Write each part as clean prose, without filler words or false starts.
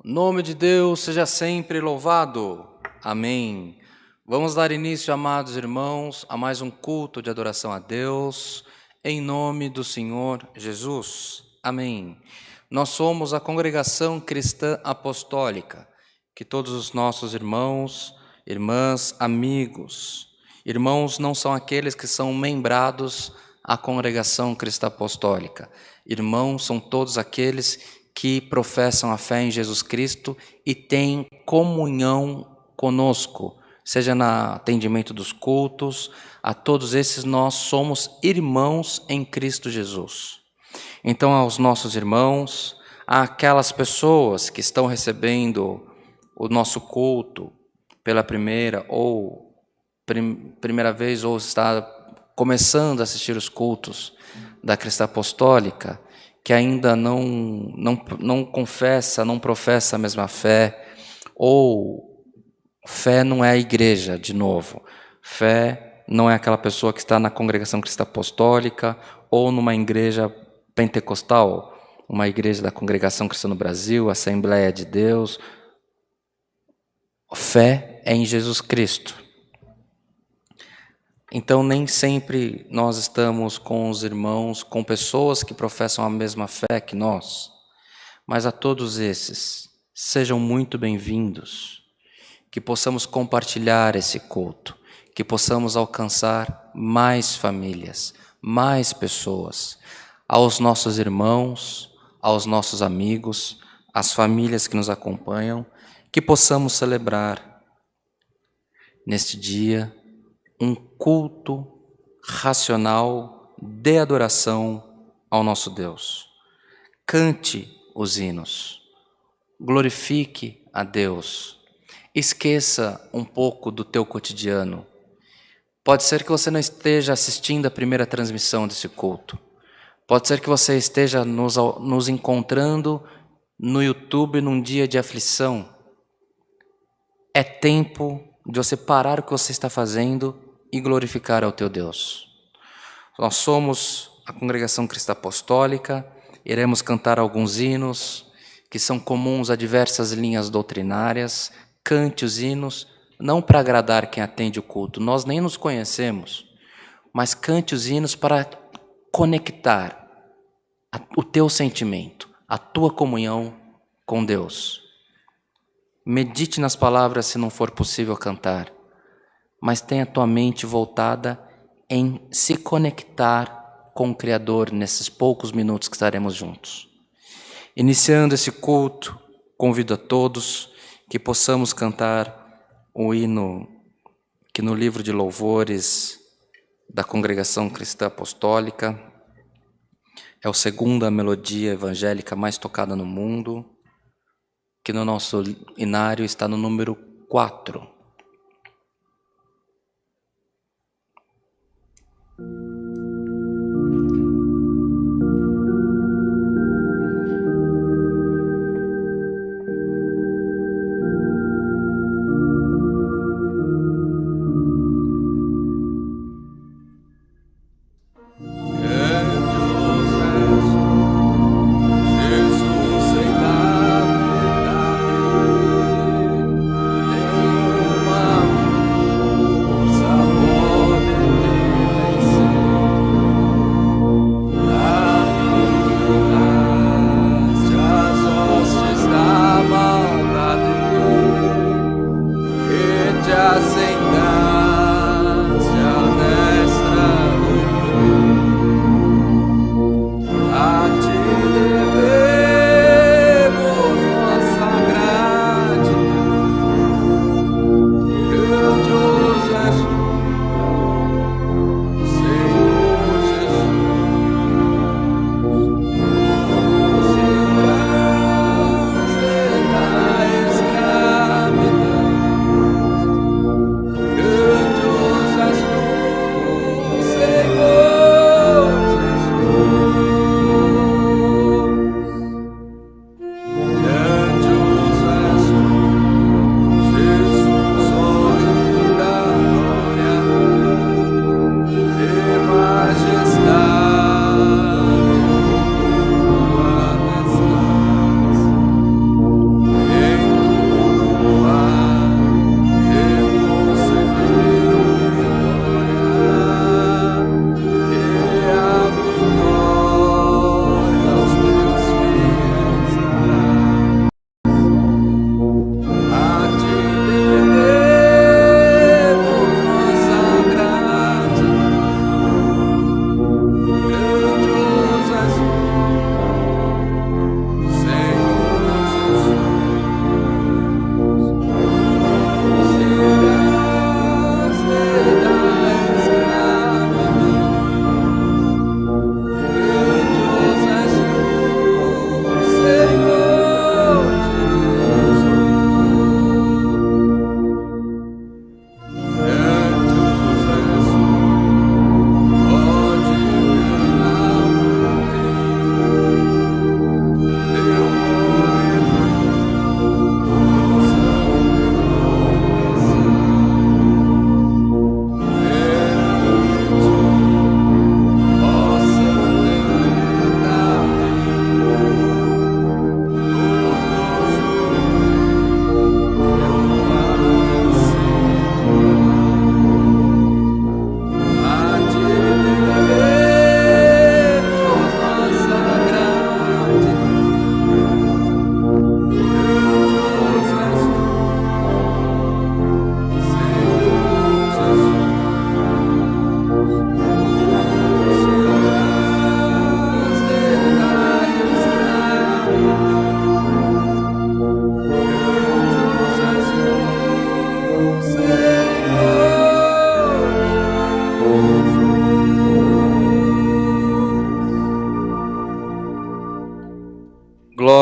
O nome de Deus seja sempre louvado. Amém. Vamos dar início, amados irmãos, a mais um culto de adoração a Deus, em nome do Senhor Jesus. Amém. Nós somos a Congregação Cristã Apostólica, que todos os nossos irmãos, irmãs, amigos, irmãos não são aqueles que são membrados à Congregação Cristã Apostólica. Irmãos são todos aqueles que professam a fé em Jesus Cristo e têm comunhão conosco, seja no atendimento dos cultos. A todos esses nós somos irmãos em Cristo Jesus. Então, aos nossos irmãos, àquelas pessoas que estão recebendo o nosso culto pela primeira vez, ou está começando a assistir os cultos da Cristã Apostólica, que ainda não confessa, não professa a mesma fé, ou fé não é a igreja, de novo. Fé não é aquela pessoa que está na Congregação Cristã Apostólica ou numa igreja pentecostal, uma igreja da Congregação Cristã no Brasil, Assembleia de Deus. Fé é em Jesus Cristo. Então, nem sempre nós estamos com os irmãos, com pessoas que professam a mesma fé que nós. Mas a todos esses, sejam muito bem-vindos. Que possamos compartilhar esse culto. Que possamos alcançar mais famílias, mais pessoas. Aos nossos irmãos, aos nossos amigos, às famílias que nos acompanham. Que possamos celebrar neste dia um culto racional de adoração ao nosso Deus. Cante os hinos, glorifique a Deus, esqueça um pouco do teu cotidiano. Pode ser que você não esteja assistindo a primeira transmissão desse culto, pode ser que você esteja nos encontrando no YouTube num dia de aflição. É tempo de você parar o que você está fazendo e glorificar ao teu Deus. Nós somos a Congregação Cristã Apostólica, iremos cantar alguns hinos que são comuns a diversas linhas doutrinárias. Cante os hinos, não para agradar quem atende o culto, nós nem nos conhecemos, mas cante os hinos para conectar o teu sentimento, a tua comunhão com Deus. Medite nas palavras se não for possível cantar, mas tenha tua mente voltada em se conectar com o Criador nesses poucos minutos que estaremos juntos. Iniciando esse culto, convido a todos que possamos cantar o hino que no livro de louvores da Congregação Cristã Apostólica é a segunda melodia evangélica mais tocada no mundo, que no nosso inário está no número 4.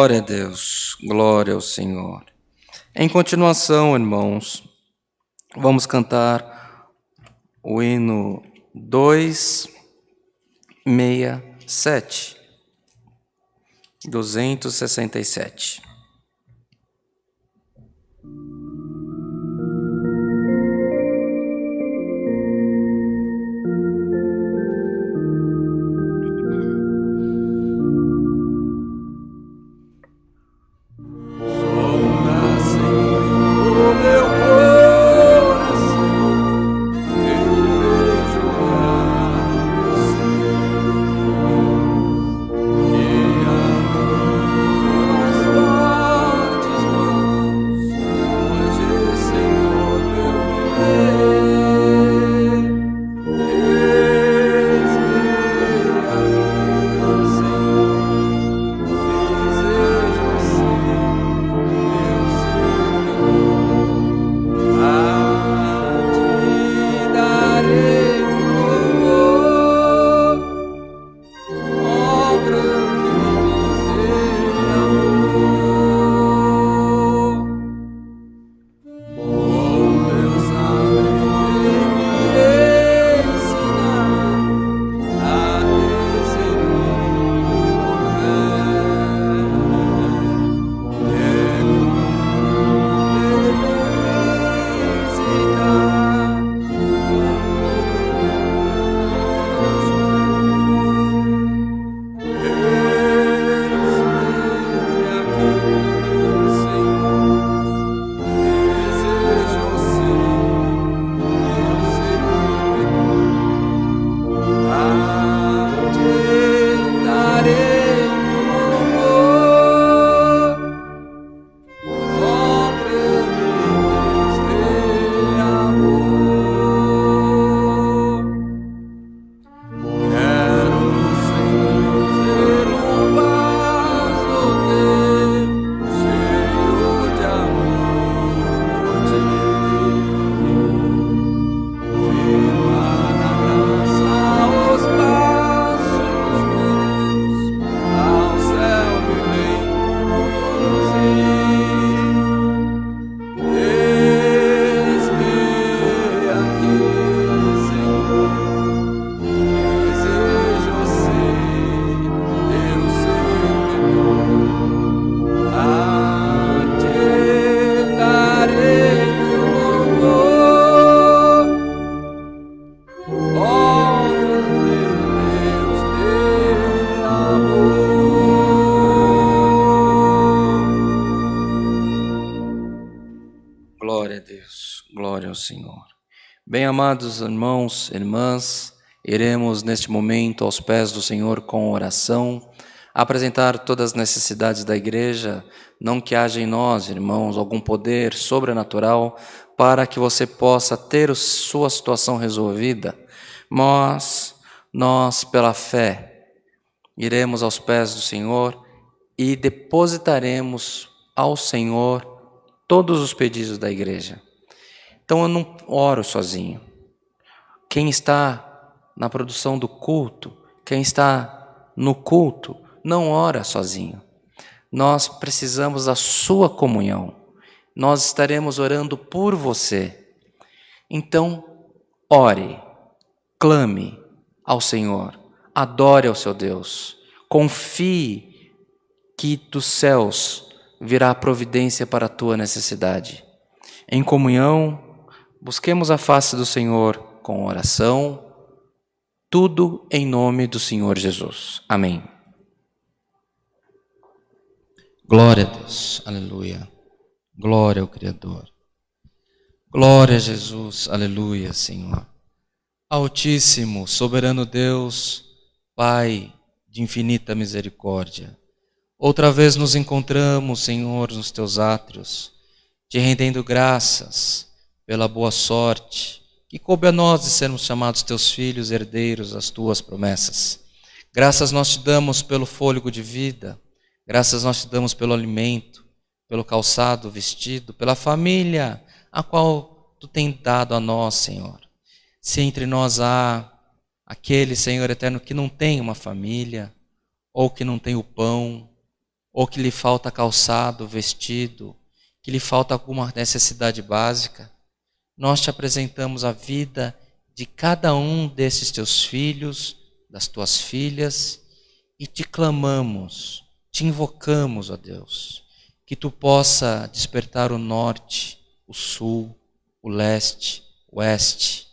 Glória a Deus, glória ao Senhor. Em continuação, irmãos, vamos cantar o hino 267. 267. Glória a Deus, glória ao Senhor. Bem-amados irmãos, irmãs, iremos neste momento aos pés do Senhor com oração, apresentar todas as necessidades da igreja, não que haja em nós, irmãos, algum poder sobrenatural para que você possa ter a sua situação resolvida, mas nós, pela fé, iremos aos pés do Senhor e depositaremos ao Senhor todos os pedidos da igreja. Então eu não oro sozinho. Quem está na produção do culto, quem está no culto, não ora sozinho. Nós precisamos da sua comunhão. Nós estaremos orando por você. Então, ore, clame ao Senhor, adore ao seu Deus, confie que dos céus virá a providência para a tua necessidade. Em comunhão, busquemos a face do Senhor com oração, tudo em nome do Senhor Jesus. Amém. Glória a Deus, aleluia. Glória ao Criador. Glória a Jesus, aleluia, Senhor. Altíssimo, soberano Deus, Pai de infinita misericórdia, outra vez nos encontramos, Senhor, nos teus átrios, te rendendo graças pela boa sorte que coube a nós de sermos chamados teus filhos, herdeiros das tuas promessas. Graças nós te damos pelo fôlego de vida, graças nós te damos pelo alimento, pelo calçado, vestido, pela família a qual tu tens dado a nós, Senhor. Se entre nós há aquele, Senhor eterno, que não tem uma família, ou que não tem o pão, ou que lhe falta calçado, vestido, que lhe falta alguma necessidade básica, nós te apresentamos a vida de cada um desses teus filhos, das tuas filhas, e te clamamos, te invocamos, ó Deus, que tu possa despertar o norte, o sul, o leste, o oeste.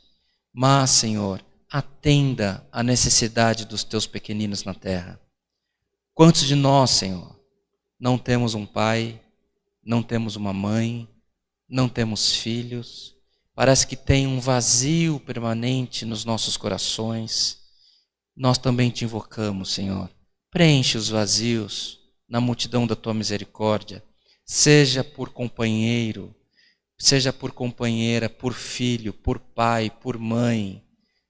Mas, Senhor, atenda à necessidade dos teus pequeninos na terra. Quantos de nós, Senhor, não temos um pai, não temos uma mãe, não temos filhos? Parece que tem um vazio permanente nos nossos corações. Nós também te invocamos, Senhor. Preenche os vazios na multidão da tua misericórdia, seja por companheiro, seja por companheira, por filho, por pai, por mãe.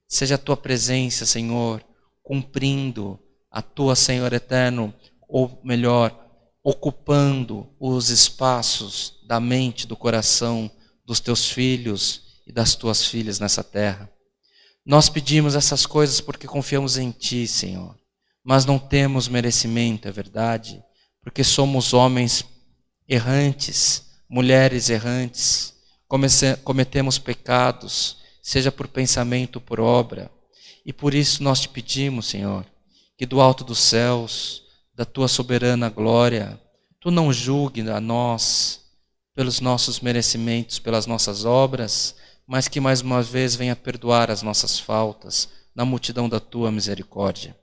Seja a tua presença, Senhor, cumprindo a tua, Senhor eterno, ou melhor, ocupando os espaços da mente, do coração dos teus filhos e das tuas filhas nessa terra. Nós pedimos essas coisas porque confiamos em Ti, Senhor, mas não temos merecimento, é verdade, porque somos homens errantes, mulheres errantes, cometemos pecados, seja por pensamento ou por obra, e por isso nós te pedimos, Senhor, que do alto dos céus, da tua soberana glória, tu não julgue a nós pelos nossos merecimentos, pelas nossas obras, mas que mais uma vez venha perdoar as nossas faltas na multidão da tua misericórdia.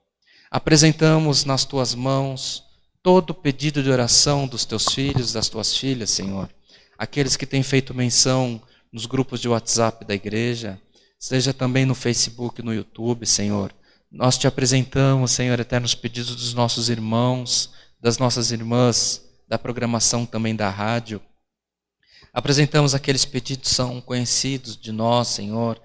Apresentamos nas tuas mãos todo o pedido de oração dos teus filhos, das tuas filhas, Senhor. Aqueles que têm feito menção nos grupos de WhatsApp da igreja, seja também no Facebook, no YouTube, Senhor. Nós te apresentamos, Senhor eterno, os pedidos dos nossos irmãos, das nossas irmãs, da programação também da rádio. Apresentamos aqueles pedidos que são conhecidos de nós, Senhor,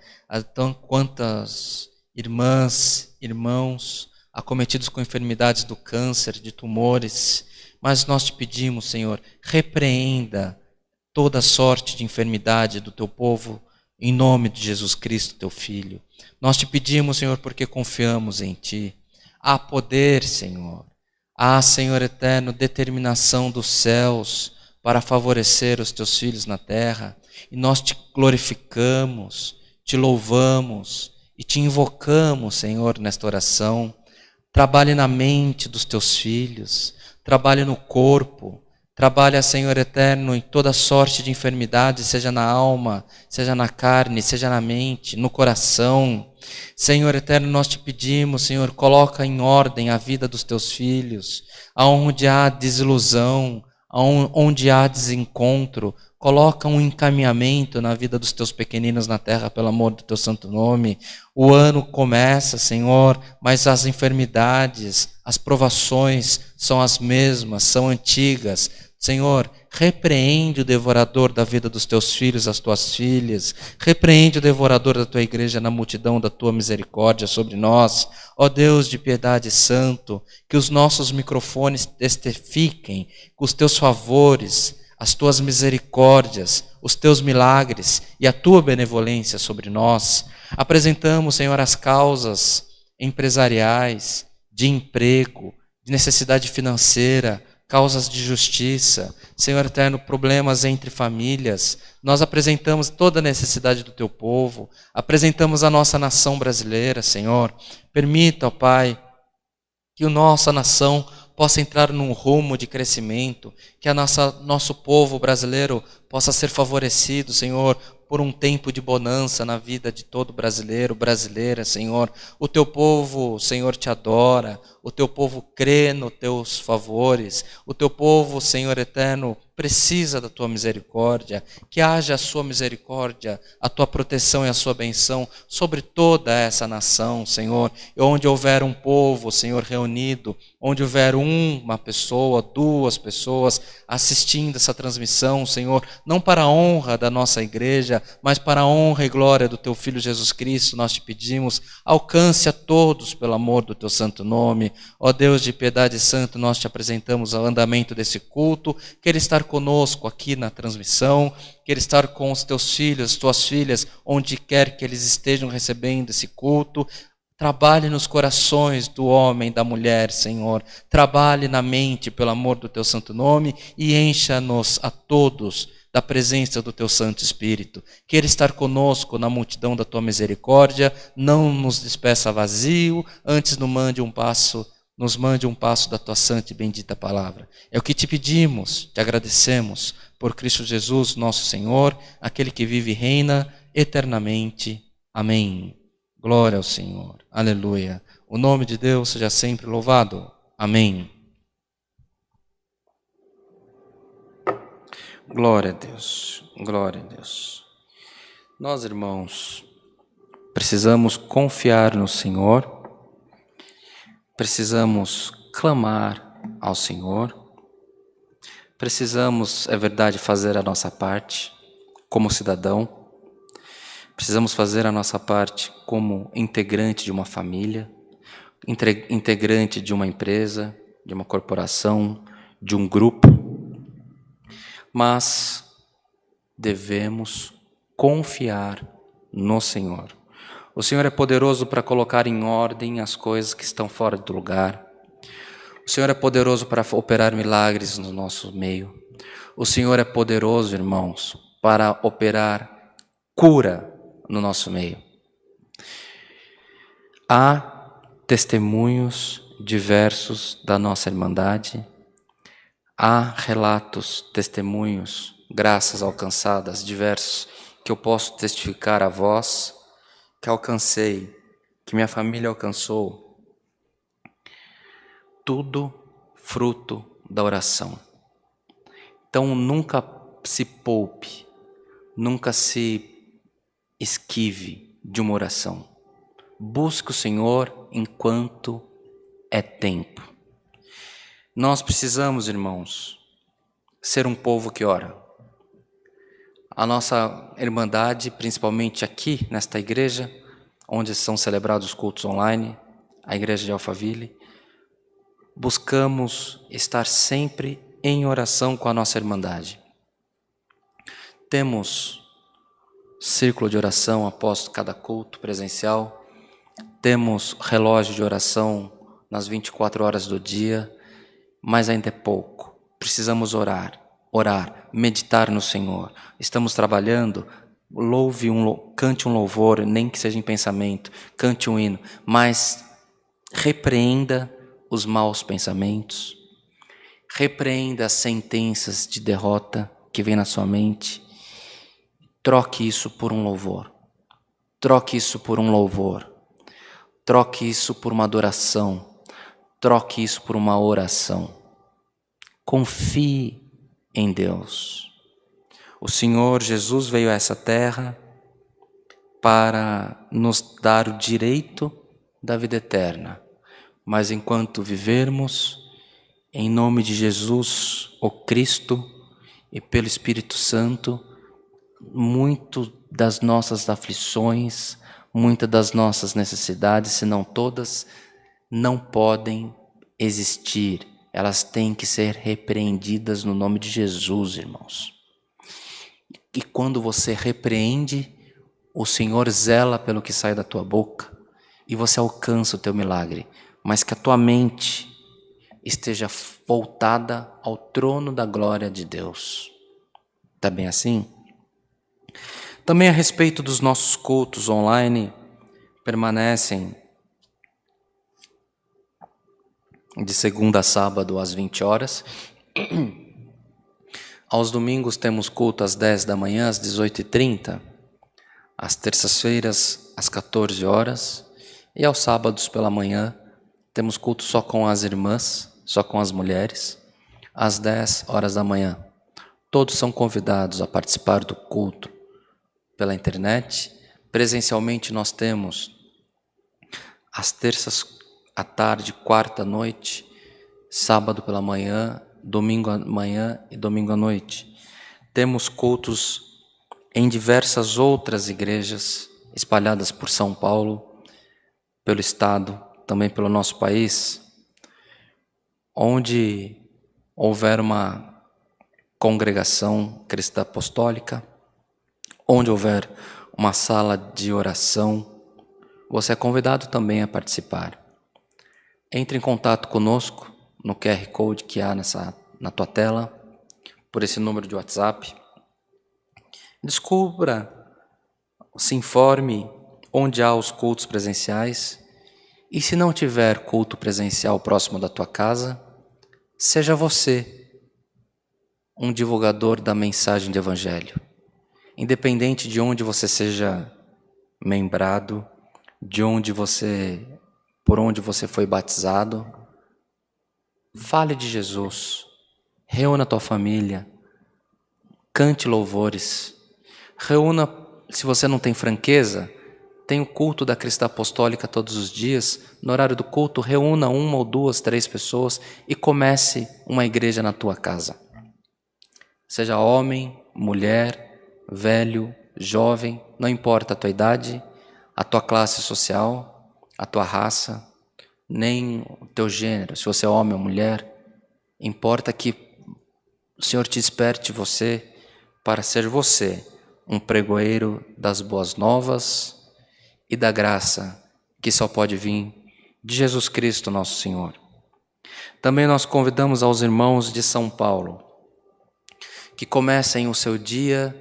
quantas irmãs, irmãos, acometidos com enfermidades do câncer, de tumores, mas nós te pedimos, Senhor, repreenda toda sorte de enfermidade do teu povo, em nome de Jesus Cristo, teu Filho. Nós te pedimos, Senhor, porque confiamos em Ti. Há poder, Senhor. Há, Senhor eterno, determinação dos céus para favorecer os teus filhos na terra. E nós te glorificamos, te louvamos e te invocamos, Senhor, nesta oração. Trabalhe na mente dos teus filhos, trabalhe no corpo, trabalha, Senhor eterno, em toda sorte de enfermidade, seja na alma, seja na carne, seja na mente, no coração. Senhor eterno, nós te pedimos, Senhor, coloca em ordem a vida dos teus filhos, aonde há desilusão, onde há desencontro, coloca um encaminhamento na vida dos teus pequeninos na terra, pelo amor do teu santo nome. O ano começa, Senhor, mas as enfermidades, as provações são as mesmas, são antigas. Senhor, repreende o devorador da vida dos teus filhos, das tuas filhas. Repreende o devorador da tua igreja na multidão da tua misericórdia sobre nós. Ó Deus de piedade santo, que os nossos microfones testifiquem com os teus favores, as tuas misericórdias, os teus milagres e a tua benevolência sobre nós. Apresentamos, Senhor, as causas empresariais, de emprego, de necessidade financeira, causas de justiça, Senhor eterno, problemas entre famílias. Nós apresentamos toda a necessidade do teu povo, apresentamos a nossa nação brasileira, Senhor. Permita, ó Pai, que a nossa nação possa entrar num rumo de crescimento, que nosso povo brasileiro possa ser favorecido, Senhor, por um tempo de bonança na vida de todo brasileiro, brasileira, Senhor. O teu povo, Senhor, te adora, o teu povo crê nos teus favores, o teu povo, Senhor eterno, precisa da tua misericórdia, que haja a sua misericórdia, a tua proteção e a sua benção sobre toda essa nação, Senhor. E onde houver um povo, Senhor, reunido, onde houver uma pessoa, duas pessoas assistindo essa transmissão, Senhor, não para a honra da nossa igreja, mas para a honra e glória do teu Filho Jesus Cristo, nós te pedimos, alcance a todos pelo amor do teu santo nome. Ó Deus de piedade santo, nós te apresentamos ao andamento desse culto, quer estar conosco aqui na transmissão, quer estar com os teus filhos, tuas filhas, onde quer que eles estejam recebendo esse culto. Trabalhe nos corações do homem e da mulher, Senhor. Trabalhe na mente, pelo amor do Teu santo nome, e encha-nos a todos da presença do Teu Santo Espírito. Queira estar conosco na multidão da Tua misericórdia, não nos despeça vazio, antes nos mande um passo da Tua santa e bendita palavra. É o que te pedimos, te agradecemos, por Cristo Jesus, nosso Senhor, aquele que vive e reina eternamente. Amém. Glória ao Senhor. Aleluia. O nome de Deus seja sempre louvado. Amém. Glória a Deus. Glória a Deus. Nós, irmãos, precisamos confiar no Senhor. Precisamos clamar ao Senhor. Precisamos, é verdade, fazer a nossa parte como cidadão. Precisamos fazer a nossa parte como integrante de uma família, integrante de uma empresa, de uma corporação, de um grupo. Mas devemos confiar no Senhor. O Senhor é poderoso para colocar em ordem as coisas que estão fora do lugar. O Senhor é poderoso para operar milagres no nosso meio. O Senhor é poderoso, irmãos, para operar cura no nosso meio. Há testemunhos diversos da nossa Irmandade, há relatos, testemunhos, graças alcançadas diversos, que eu posso testificar a vós, que alcancei, que minha família alcançou, tudo fruto da oração. Então nunca se poupe, nunca se esquive de uma oração. Busque o Senhor enquanto é tempo. Nós precisamos, irmãos, ser um povo que ora. A nossa Irmandade, principalmente aqui nesta igreja, onde são celebrados os cultos online, a igreja de Alphaville, buscamos estar sempre em oração com a nossa Irmandade. Temos círculo de oração após cada culto presencial. Temos relógio de oração nas 24 horas do dia, mas ainda é pouco. Precisamos orar, meditar no Senhor. Estamos trabalhando, cante um louvor, nem que seja em pensamento, cante um hino, mas repreenda os maus pensamentos, repreenda as sentenças de derrota que vem na sua mente. Troque isso por um louvor. Troque isso por um louvor. Troque isso por uma adoração. Troque isso por uma oração. Confie em Deus. O Senhor Jesus veio a essa terra para nos dar o direito da vida eterna. Mas enquanto vivermos, em nome de Jesus, o Cristo, e pelo Espírito Santo, muito das nossas aflições, muitas das nossas necessidades, se não todas, não podem existir. Elas têm que ser repreendidas no nome de Jesus, irmãos. E quando você repreende, o Senhor zela pelo que sai da tua boca e você alcança o teu milagre. Mas que a tua mente esteja voltada ao trono da glória de Deus. Está bem assim? Também a respeito dos nossos cultos online, permanecem de segunda a sábado às 20 horas. Aos domingos temos culto às 10 da manhã, às 18h30. Às terças-feiras, às 14 horas. E aos sábados pela manhã, temos culto só com as irmãs, só com as mulheres, às 10 horas da manhã. Todos são convidados a participar do culto pela internet. Presencialmente nós temos às terças à tarde, quarta à noite, sábado pela manhã, domingo à manhã e domingo à noite. Temos cultos em diversas outras igrejas espalhadas por São Paulo, pelo estado, também pelo nosso país, onde houver uma congregação cristã apostólica, onde houver uma sala de oração, você é convidado também a participar. Entre em contato conosco no QR Code que há na tua tela, por esse número de WhatsApp. Descubra, se informe onde há os cultos presenciais, e se não tiver culto presencial próximo da tua casa, seja você um divulgador da mensagem do Evangelho. Independente de onde você seja membrado, por onde você foi batizado, fale de Jesus, reúna a tua família, cante louvores, reúna, se você não tem franqueza, tem o culto da Cristã Apostólica todos os dias, no horário do culto, reúna 1 ou 2, 3 pessoas e comece uma igreja na tua casa. Seja homem, mulher, velho, jovem, não importa a tua idade, a tua classe social, a tua raça, nem o teu gênero, se você é homem ou mulher, importa que o Senhor te esperte você para ser você um pregoeiro das boas novas e da graça que só pode vir de Jesus Cristo, nosso Senhor. Também nós convidamos aos irmãos de São Paulo que comecem o seu dia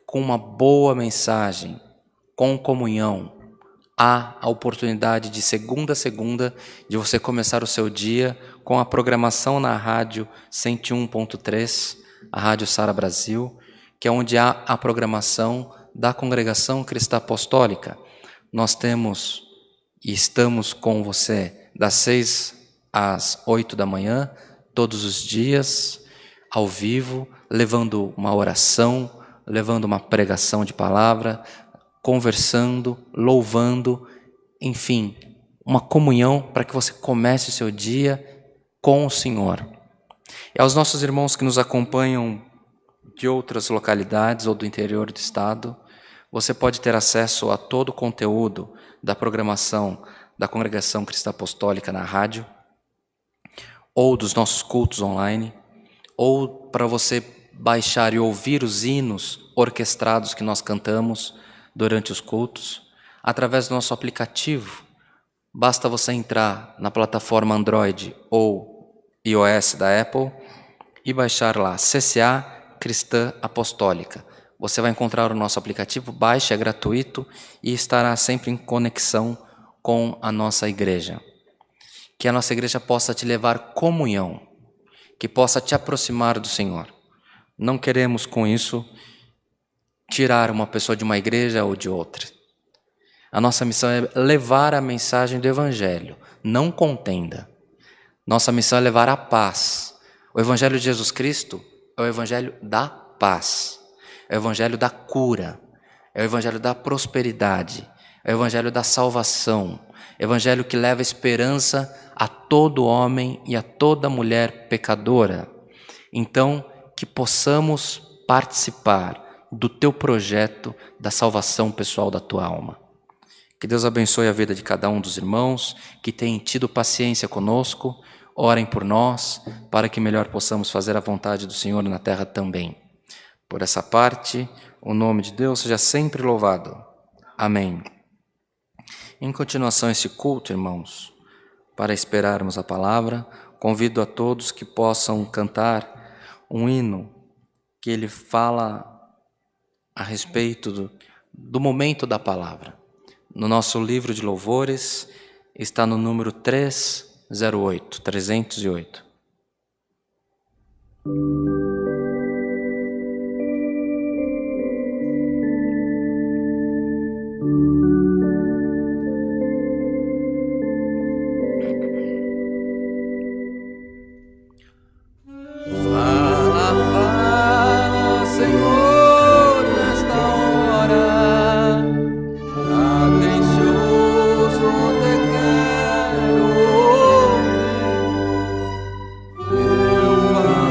com uma boa mensagem, com comunhão. Há a oportunidade de segunda a segunda de você começar o seu dia com a programação na rádio 101.3, a Rádio Sara Brasil, que é onde há a programação da Congregação Cristã Apostólica. Nós temos e estamos com você das 6 às 8 da manhã, todos os dias, ao vivo, levando uma oração, levando uma pregação de palavra, conversando, louvando, enfim, uma comunhão para que você comece o seu dia com o Senhor. E aos nossos irmãos que nos acompanham de outras localidades ou do interior do estado, você pode ter acesso a todo o conteúdo da programação da Congregação Cristã Apostólica na rádio, ou dos nossos cultos online, ou para você baixar e ouvir os hinos orquestrados que nós cantamos durante os cultos, através do nosso aplicativo. Basta você entrar na plataforma Android ou iOS da Apple e baixar lá, CCA Cristã Apostólica. Você vai encontrar o nosso aplicativo, baixe, é gratuito e estará sempre em conexão com a nossa igreja. Que a nossa igreja possa te levar comunhão, que possa te aproximar do Senhor. Não queremos com isso tirar uma pessoa de uma igreja ou de outra. A nossa missão é levar a mensagem do Evangelho, não contenda. Nossa missão é levar a paz. O Evangelho de Jesus Cristo é o Evangelho da paz, é o Evangelho da cura, é o Evangelho da prosperidade, é o Evangelho da salvação, é o Evangelho que leva esperança a todo homem e a toda mulher pecadora. Então, que possamos participar do teu projeto da salvação pessoal da tua alma. Que Deus abençoe a vida de cada um dos irmãos que têm tido paciência conosco. Orem por nós, para que melhor possamos fazer a vontade do Senhor na terra também. Por essa parte, o nome de Deus seja sempre louvado. Amém. Em continuação a esse culto, irmãos, para esperarmos a palavra, convido a todos que possam cantar um hino que ele fala a respeito do momento da palavra. No nosso livro de louvores, está no número 308. Eu falar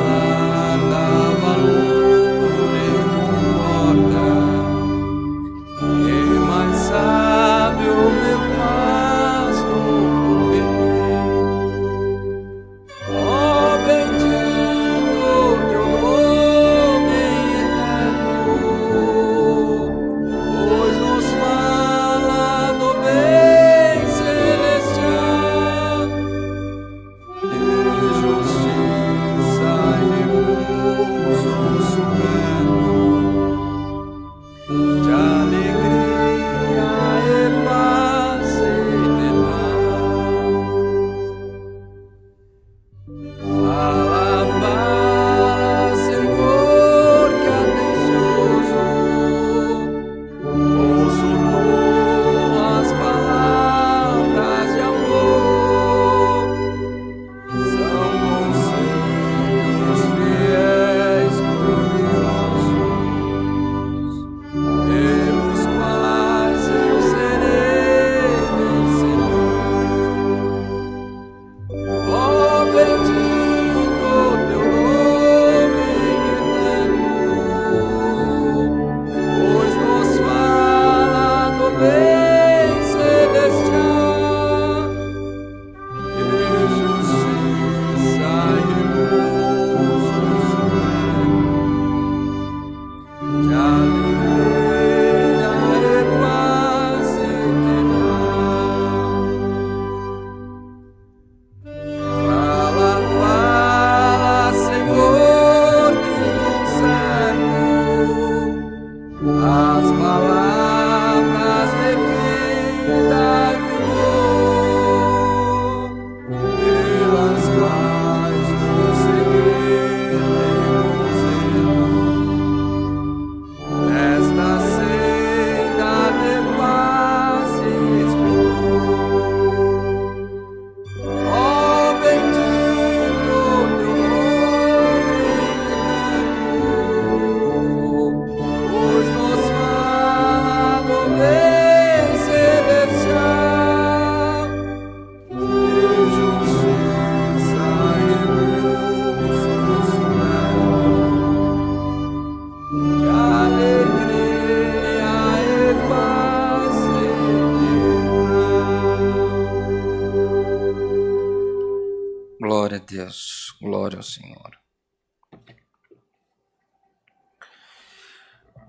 Glória a Deus, glória ao Senhor.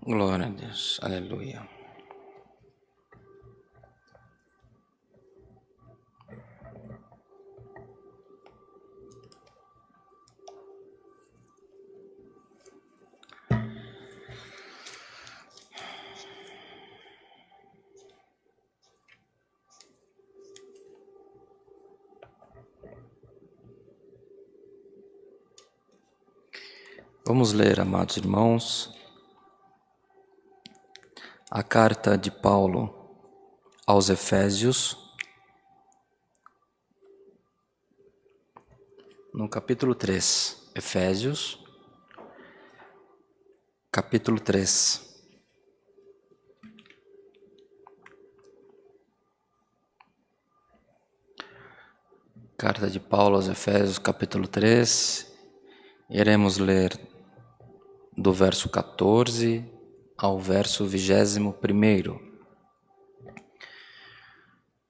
Glória a Deus, aleluia. Vamos ler, amados irmãos, a carta de Paulo aos Efésios, no capítulo 3. Efésios, capítulo 3. Carta de Paulo aos Efésios, capítulo 3. Iremos ler do verso 14 ao verso 21º.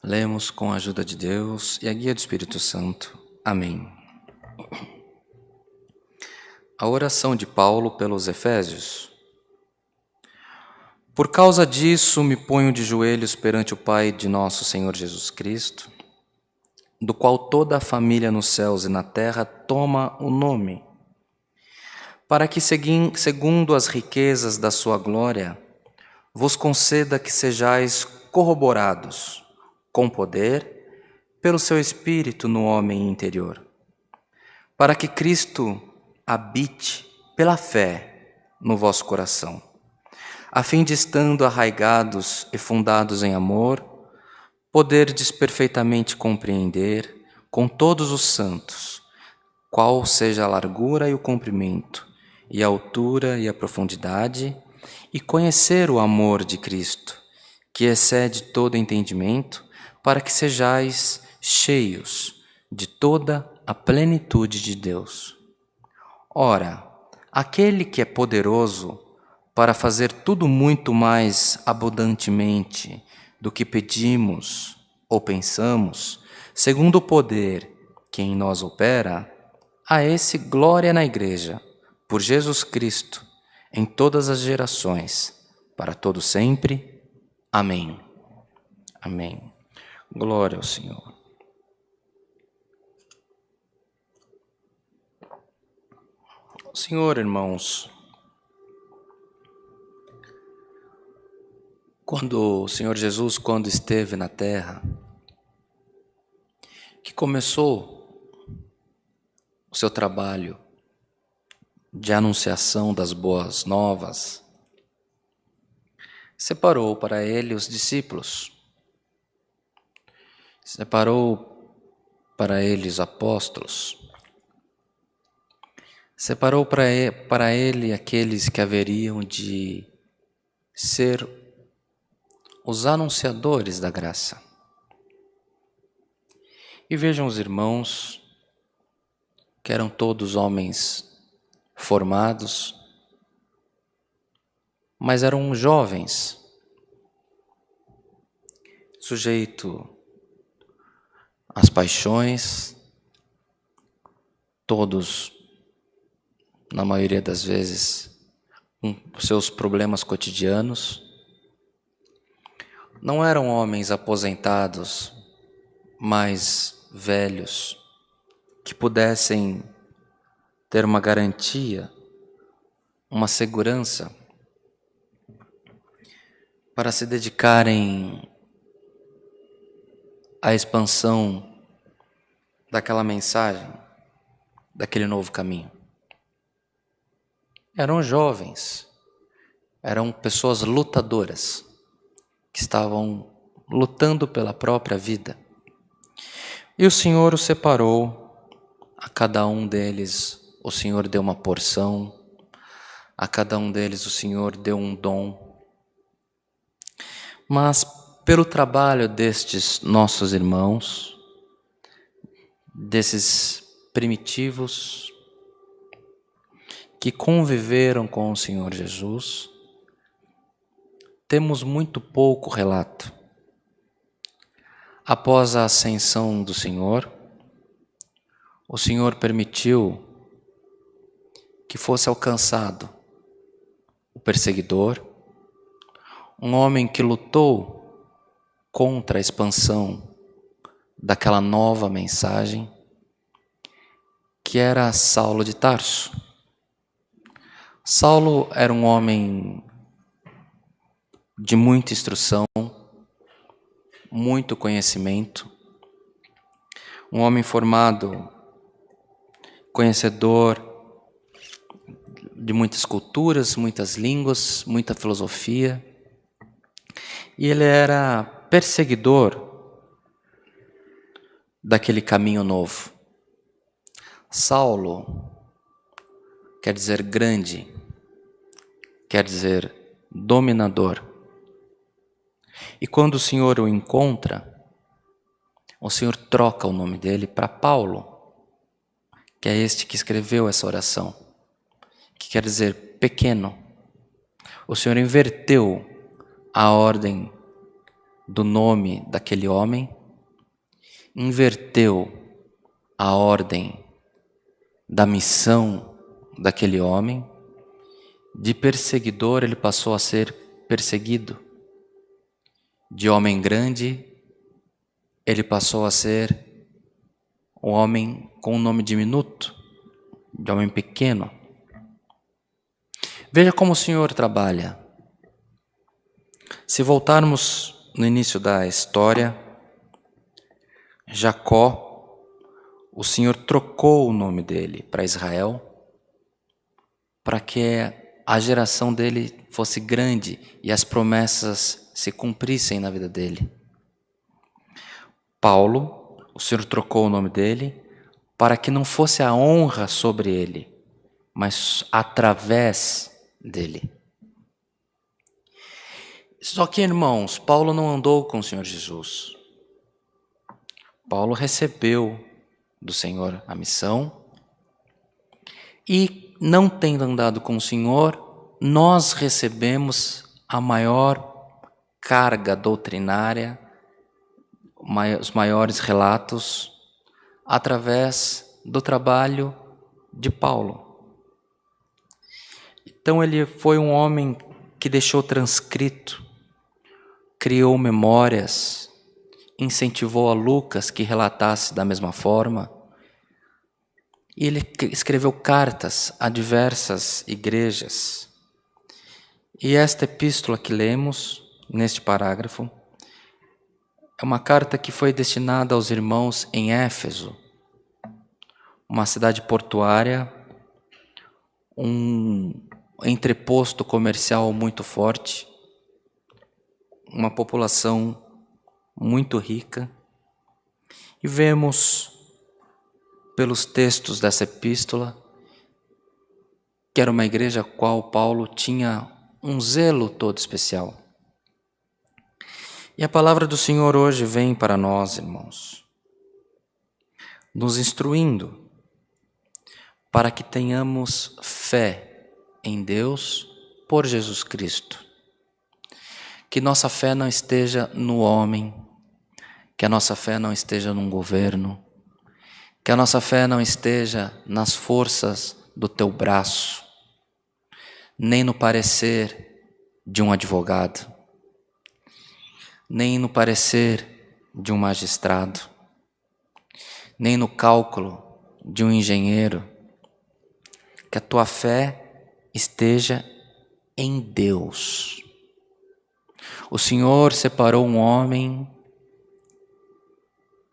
Lemos com a ajuda de Deus e a guia do Espírito Santo. Amém. A oração de Paulo pelos Efésios. Por causa disso, me ponho de joelhos perante o Pai de nosso Senhor Jesus Cristo, do qual toda a família nos céus e na terra toma o nome, para que, segundo as riquezas da sua glória, vos conceda que sejais corroborados com poder pelo seu Espírito no homem interior, para que Cristo habite pela fé no vosso coração, a fim de, estando arraigados e fundados em amor, poderdes perfeitamente compreender com todos os santos qual seja a largura e o comprimento, e a altura e a profundidade, e conhecer o amor de Cristo, que excede todo entendimento, para que sejais cheios de toda a plenitude de Deus. Ora, aquele que é poderoso para fazer tudo muito mais abundantemente do que pedimos ou pensamos, segundo o poder que em nós opera, a esse glória na Igreja, por Jesus Cristo, em todas as gerações, para todo sempre. Amém. Amém. Glória ao Senhor. Senhor, irmãos, quando o Senhor Jesus, quando esteve na terra, que começou o seu trabalho de anunciação das boas novas, separou para ele os discípulos, separou para ele os apóstolos, separou para ele aqueles que haveriam de ser os anunciadores da graça. E vejam os irmãos, que eram todos homens formados, mas eram jovens, sujeito às paixões, todos, na maioria das vezes, com seus problemas cotidianos. Não eram homens aposentados, mais velhos, que pudessem ter uma garantia, uma segurança para se dedicarem à expansão daquela mensagem, daquele novo caminho. Eram jovens, eram pessoas lutadoras, que estavam lutando pela própria vida. E o Senhor os separou, a cada um deles o Senhor deu uma porção, a cada um deles o Senhor deu um dom. Mas pelo trabalho destes nossos irmãos, desses primitivos, que conviveram com o Senhor Jesus, temos muito pouco relato. Após a ascensão do Senhor, o Senhor permitiu que fosse alcançado o perseguidor, um homem que lutou contra a expansão daquela nova mensagem, que era Saulo de Tarso. Saulo era um homem de muita instrução, muito conhecimento, um homem formado, conhecedor de muitas culturas, muitas línguas, muita filosofia, e ele era perseguidor daquele caminho novo. Saulo quer dizer grande, quer dizer dominador. E quando o Senhor o encontra, o Senhor troca o nome dele para Paulo, que é este que escreveu essa oração, que quer dizer pequeno. O Senhor inverteu a ordem do nome daquele homem, inverteu a ordem da missão daquele homem. De perseguidor ele passou a ser perseguido. De homem grande ele passou a ser um homem com um nome diminuto, de homem pequeno. Veja como o Senhor trabalha. Se voltarmos no início da história, Jacó, o Senhor trocou o nome dele para Israel, para que a geração dele fosse grande e as promessas se cumprissem na vida dele. Paulo, o Senhor trocou o nome dele para que não fosse a honra sobre ele, mas através dele. Só que, irmãos, Paulo não andou com o Senhor Jesus. Paulo recebeu do Senhor a missão e, não tendo andado com o Senhor, nós recebemos a maior carga doutrinária, os maiores relatos, através do trabalho de Paulo. Então ele foi um homem que deixou transcrito, criou memórias, incentivou a Lucas que relatasse da mesma forma. E ele escreveu cartas a diversas igrejas. E esta epístola que lemos, neste parágrafo, é uma carta que foi destinada aos irmãos em Éfeso, uma cidade portuária, um entreposto comercial muito forte, uma população muito rica. E vemos pelos textos dessa epístola que era uma igreja a qual Paulo tinha um zelo todo especial. E a palavra do Senhor hoje vem para nós, irmãos, nos instruindo para que tenhamos fé em Deus por Jesus Cristo. Que nossa fé não esteja no homem, que a nossa fé não esteja num governo, que a nossa fé não esteja nas forças do teu braço, nem no parecer de um advogado, nem no parecer de um magistrado, nem no cálculo de um engenheiro. Que a tua fé esteja em Deus. O Senhor separou um homem,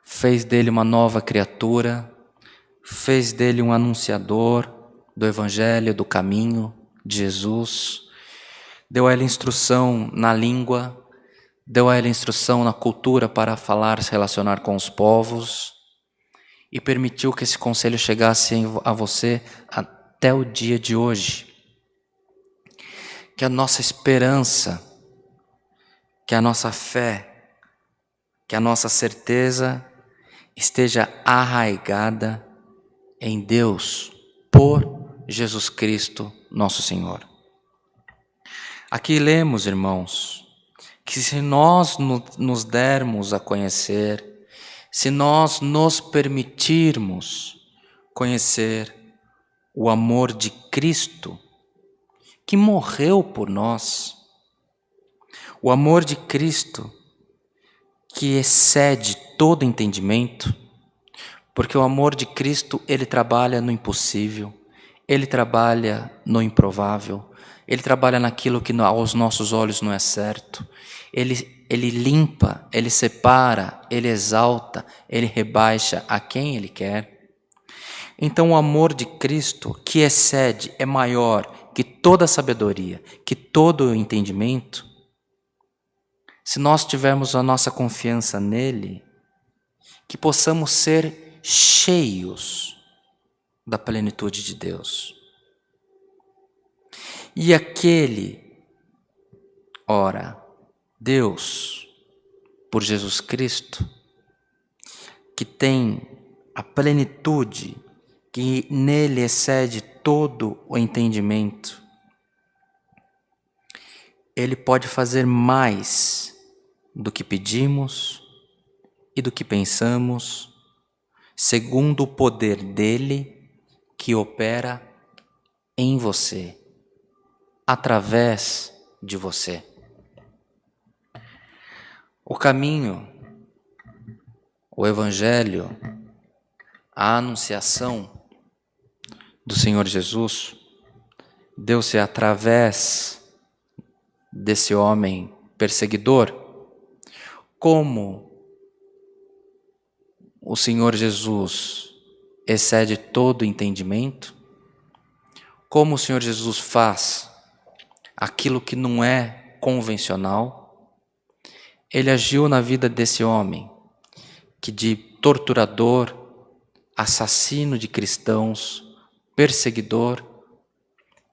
fez dele uma nova criatura, fez dele um anunciador do Evangelho, do caminho de Jesus, deu a ele instrução na língua, deu a ele instrução na cultura para falar, se relacionar com os povos, e permitiu que esse conselho chegasse a você até o dia de hoje. Que a nossa esperança, que a nossa fé, que a nossa certeza esteja arraigada em Deus por Jesus Cristo, nosso Senhor. Aqui lemos, irmãos, que se nós nos dermos a conhecer, se nós nos permitirmos conhecer o amor de Cristo, que morreu por nós. O amor de Cristo, que excede todo entendimento, porque o amor de Cristo, ele trabalha no impossível, ele trabalha no improvável, ele trabalha naquilo que aos nossos olhos não é certo. Ele limpa, ele separa, ele exalta, ele rebaixa a quem ele quer. Então o amor de Cristo, que excede, é maior que toda sabedoria, que todo entendimento. Se nós tivermos a nossa confiança nele, que possamos ser cheios da plenitude de Deus. E Deus, por Jesus Cristo, que tem a plenitude, que nele excede todo o entendimento, ele pode fazer mais do que pedimos e do que pensamos, segundo o poder dele que opera em você, através de você. O caminho, o Evangelho, a anunciação do Senhor Jesus deu-se através desse homem perseguidor. Como o Senhor Jesus excede todo entendimento, como o Senhor Jesus faz aquilo que não é convencional, ele agiu na vida desse homem, que de torturador, assassino de cristãos, perseguidor,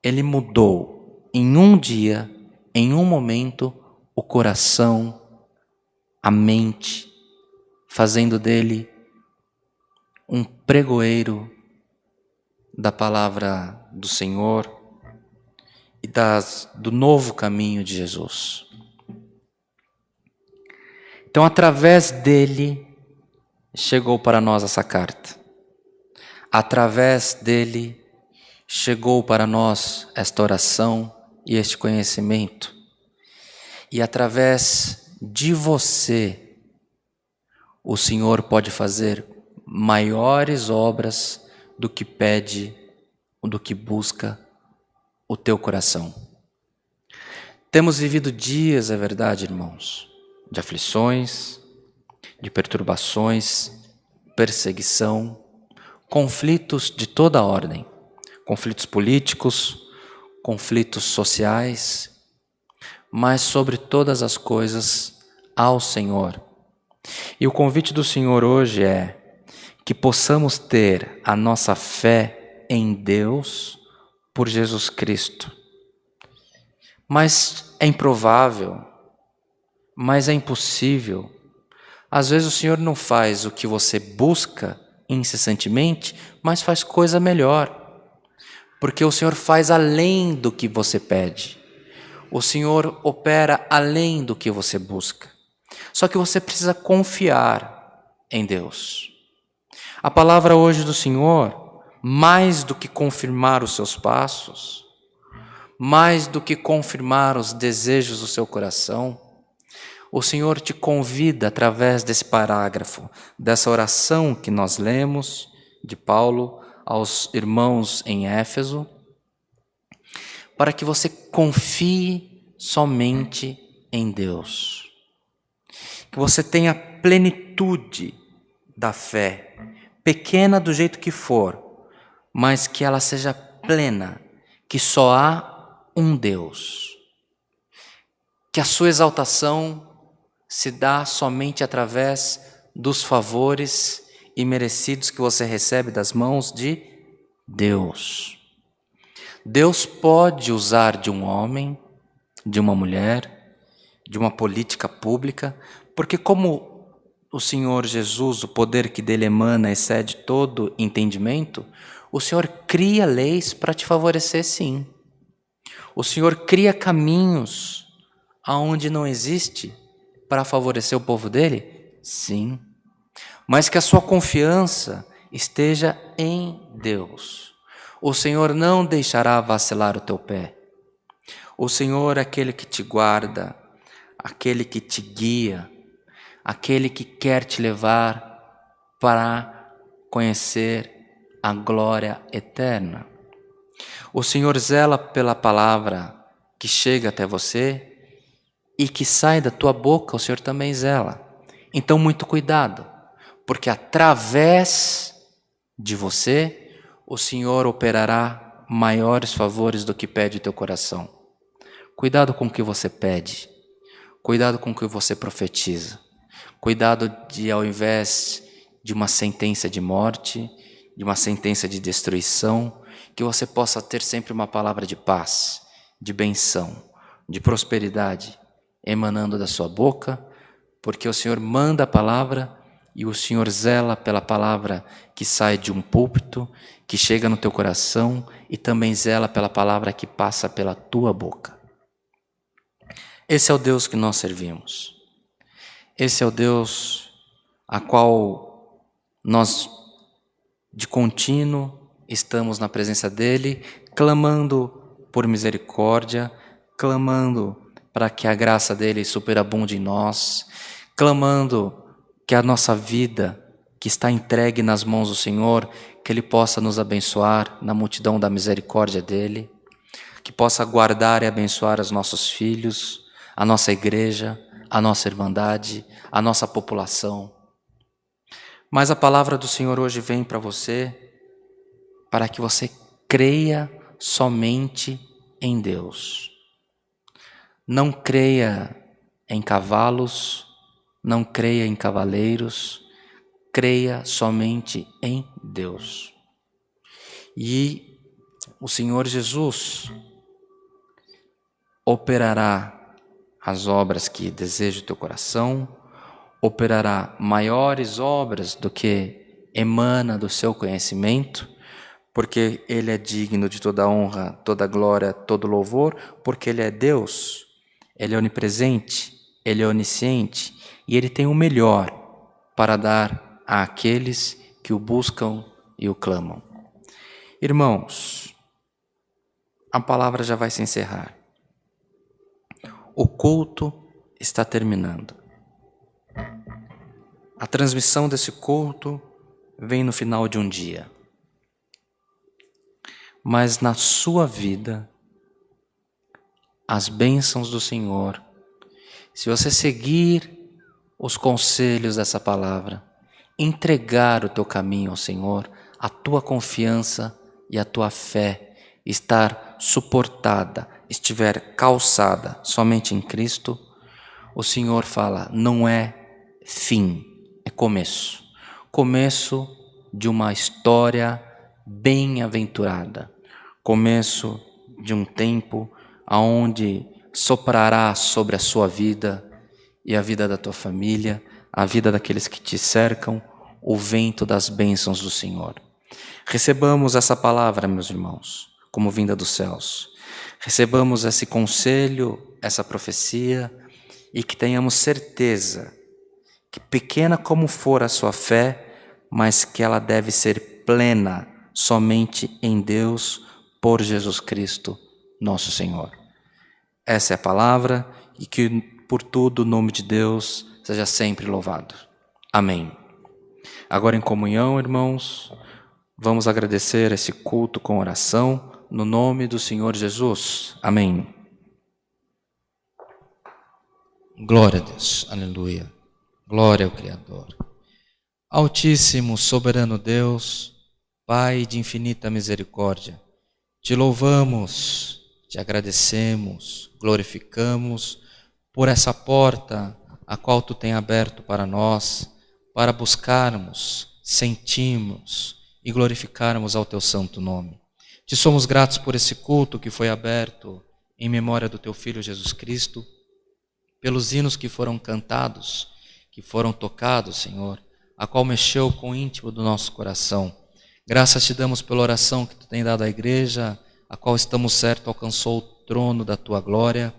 ele mudou em um dia, em um momento, o coração, a mente, fazendo dele um pregoeiro da palavra do Senhor e do novo caminho de Jesus. Então, através dele, chegou para nós essa carta. Através dele, chegou para nós esta oração e este conhecimento. E através de você, o Senhor pode fazer maiores obras do que pede, do que busca o teu coração. Temos vivido dias, é verdade, irmãos, de aflições, de perturbações, perseguição, conflitos de toda ordem, conflitos políticos, conflitos sociais, mas sobre todas as coisas ao Senhor. E o convite do Senhor hoje é que possamos ter a nossa fé em Deus por Jesus Cristo. Mas é improvável, mas é impossível. Às vezes o Senhor não faz o que você busca incessantemente, mas faz coisa melhor. Porque o Senhor faz além do que você pede. O Senhor opera além do que você busca. Só que você precisa confiar em Deus. A palavra hoje do Senhor, mais do que confirmar os seus passos, mais do que confirmar os desejos do seu coração, o Senhor te convida através desse parágrafo, dessa oração que nós lemos de Paulo aos irmãos em Éfeso, para que você confie somente em Deus. Que você tenha plenitude da fé, pequena do jeito que for, mas que ela seja plena, que só há um Deus. Que a sua exaltação se dá somente através dos favores imerecidos que você recebe das mãos de Deus. Deus pode usar de um homem, de uma mulher, de uma política pública, porque como o Senhor Jesus, o poder que dele emana, excede todo entendimento, o Senhor cria leis para te favorecer, sim. O Senhor cria caminhos aonde não existe para favorecer o povo dele, sim. Mas que a sua confiança esteja em Deus. O Senhor não deixará vacilar o teu pé. O Senhor é aquele que te guarda, aquele que te guia, aquele que quer te levar para conhecer a glória eterna. O Senhor zela pela palavra que chega até você e que sai da tua boca, o Senhor também zela. Então, muito cuidado, porque através de você, o Senhor operará maiores favores do que pede o teu coração. Cuidado com o que você pede, cuidado com o que você profetiza, cuidado de, ao invés de uma sentença de morte, de uma sentença de destruição, que você possa ter sempre uma palavra de paz, de benção, de prosperidade, emanando da sua boca, porque o Senhor manda a palavra e o Senhor zela pela palavra que sai de um púlpito, que chega no teu coração e também zela pela palavra que passa pela tua boca. Esse é o Deus que nós servimos. Esse é o Deus a qual nós, de contínuo, estamos na presença dEle, clamando por misericórdia, clamando para que a graça dEle superabunde em nós, clamando que a nossa vida, que está entregue nas mãos do Senhor, que Ele possa nos abençoar na multidão da misericórdia dEle, que possa guardar e abençoar os nossos filhos, a nossa igreja, a nossa irmandade, a nossa população. Mas a palavra do Senhor hoje vem para você, para que você creia somente em Deus. Não creia em cavalos, não creia em cavaleiros, creia somente em Deus. E o Senhor Jesus operará as obras que deseja o teu coração, operará maiores obras do que emana do seu conhecimento, porque Ele é digno de toda honra, toda glória, todo louvor, porque Ele é Deus, Ele é onipresente, Ele é onisciente e Ele tem o melhor para dar àqueles que o buscam e o clamam. Irmãos, a palavra já vai se encerrar. O culto está terminando. A transmissão desse culto vem no final de um dia. Mas na sua vida, as bênçãos do Senhor, se você seguir os conselhos dessa palavra, entregar o teu caminho ao Senhor, a tua confiança e a tua fé estar suportada, estiver calçada somente em Cristo, o Senhor fala, não é fim, é começo. Começo de uma história bem-aventurada. Começo de um tempo aonde soprará sobre a sua vida e a vida da tua família, a vida daqueles que te cercam, o vento das bênçãos do Senhor. Recebamos essa palavra, meus irmãos, como vinda dos céus. Recebamos esse conselho, essa profecia, e que tenhamos certeza que pequena como for a sua fé, mas que ela deve ser plena somente em Deus, por Jesus Cristo, nosso Senhor. Essa é a palavra e que por tudo o nome de Deus seja sempre louvado. Amém. Agora em comunhão, irmãos, vamos agradecer esse culto com oração no nome do Senhor Jesus. Amém. Glória a Deus. Aleluia. Glória ao Criador. Altíssimo, soberano Deus, Pai de infinita misericórdia, te louvamos, te agradecemos, glorificamos por essa porta a qual tu tem aberto para nós, para buscarmos, sentirmos e glorificarmos ao teu santo nome. Te somos gratos por esse culto que foi aberto em memória do teu Filho Jesus Cristo, pelos hinos que foram cantados, que foram tocados, Senhor, a qual mexeu com o íntimo do nosso coração. Graças te damos pela oração que tu tem dado à igreja, a qual estamos certos alcançou o trono da tua glória,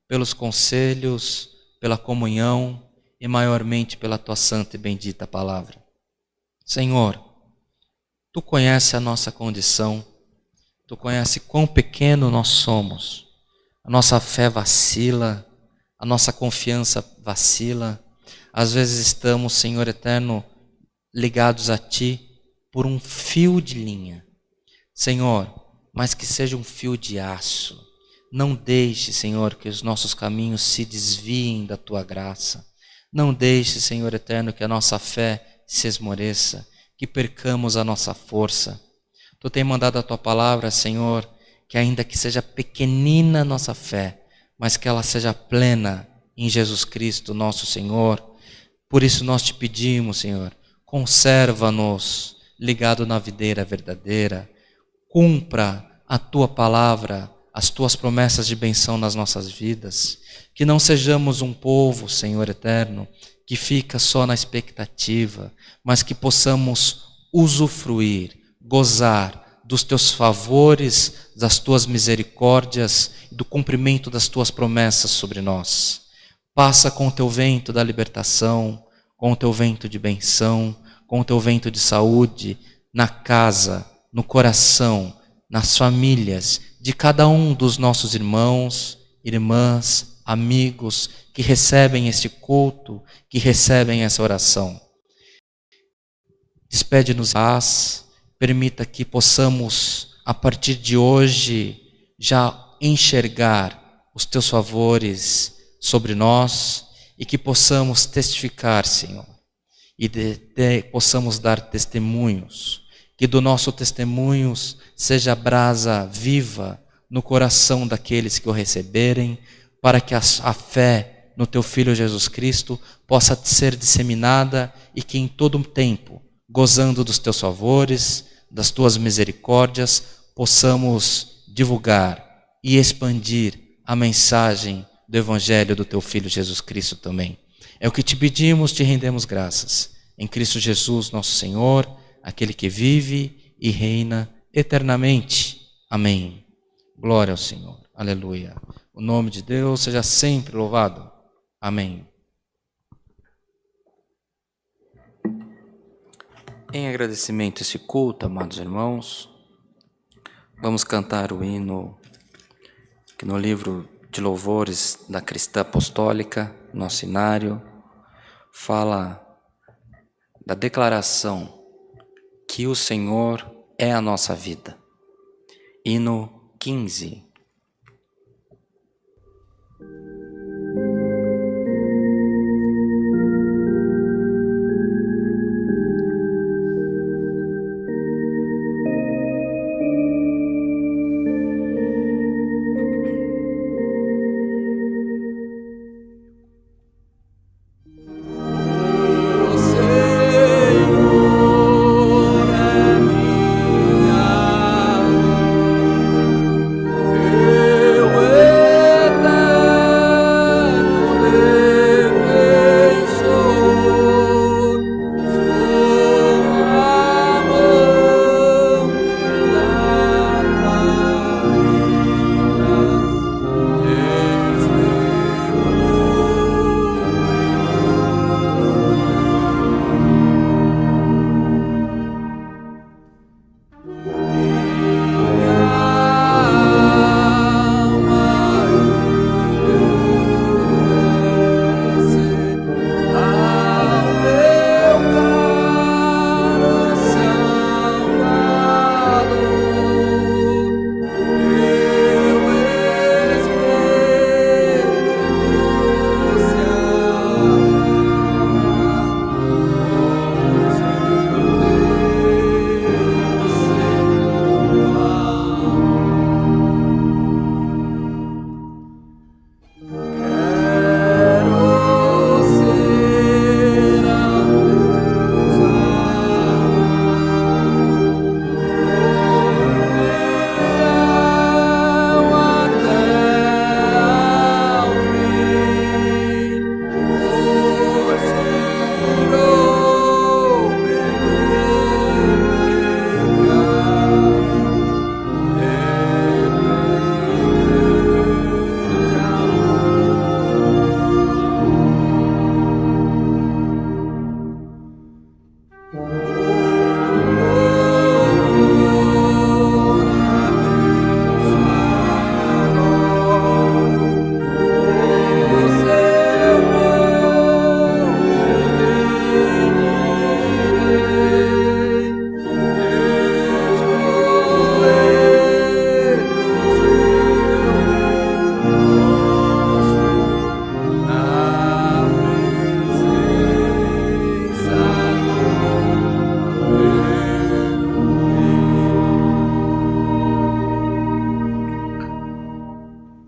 pelos conselhos, pela comunhão e maiormente pela tua santa e bendita palavra. Senhor, Tu conheces a nossa condição, Tu conheces quão pequeno nós somos. A nossa fé vacila, a nossa confiança vacila. Às vezes estamos, Senhor eterno, ligados a Ti por um fio de linha. Senhor, mas que seja um fio de aço. Não deixe, Senhor, que os nossos caminhos se desviem da Tua graça. Não deixe, Senhor eterno, que a nossa fé se esmoreça, que percamos a nossa força. Tu tem mandado a Tua palavra, Senhor, que ainda que seja pequenina a nossa fé, mas que ela seja plena em Jesus Cristo, nosso Senhor. Por isso nós te pedimos, Senhor, conserva-nos ligado na videira verdadeira, cumpra a Tua palavra, as Tuas promessas de benção nas nossas vidas, que não sejamos um povo, Senhor eterno, que fica só na expectativa, mas que possamos usufruir, gozar dos Teus favores, das Tuas misericórdias e do cumprimento das Tuas promessas sobre nós. Passa com o Teu vento da libertação, com o Teu vento de benção, com o Teu vento de saúde, na casa, no coração, nas famílias de cada um dos nossos irmãos, irmãs, amigos que recebem este culto, que recebem essa oração. Despede-nos paz, permita que possamos, a partir de hoje, já enxergar os Teus favores sobre nós e que possamos testificar, Senhor, e possamos dar testemunhos, que do nosso testemunho seja brasa viva no coração daqueles que o receberem, para que a fé no Teu Filho Jesus Cristo possa ser disseminada e que em todo tempo, gozando dos Teus favores, das Tuas misericórdias, possamos divulgar e expandir a mensagem do Evangelho do Teu Filho Jesus Cristo também. É o que te pedimos, te rendemos graças. Em Cristo Jesus, nosso Senhor, aquele que vive e reina eternamente. Amém. Glória ao Senhor. Aleluia. O nome de Deus seja sempre louvado. Amém. Em agradecimento a esse culto, amados irmãos, vamos cantar o hino que no livro de louvores da Cristã Apostólica, nosso inário, fala da declaração que o Senhor é a nossa vida. Hino 15. Senhor é minha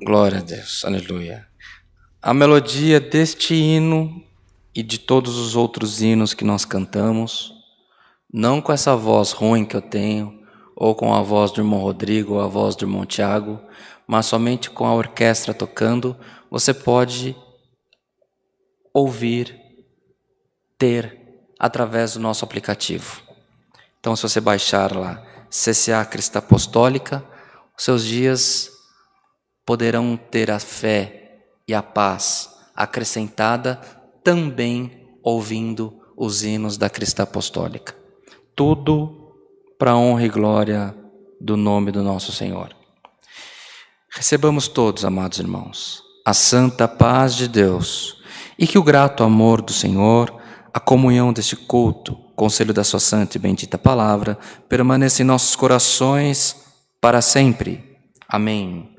Glória a Deus, aleluia. A melodia deste hino e de todos os outros hinos que nós cantamos, não com essa voz ruim que eu tenho, ou com a voz do irmão Rodrigo, ou a voz do irmão Tiago, mas somente com a orquestra tocando, você pode ouvir, ter, através do nosso aplicativo. Então, se você baixar lá, CCA Cristã Apostólica, os seus dias poderão ter a fé e a paz acrescentada também ouvindo os hinos da Cristã Apostólica. Tudo para a honra e glória do nome do nosso Senhor. Recebamos todos, amados irmãos, a santa paz de Deus e que o grato amor do Senhor, a comunhão deste culto, conselho da sua santa e bendita palavra, permaneça em nossos corações para sempre. Amém.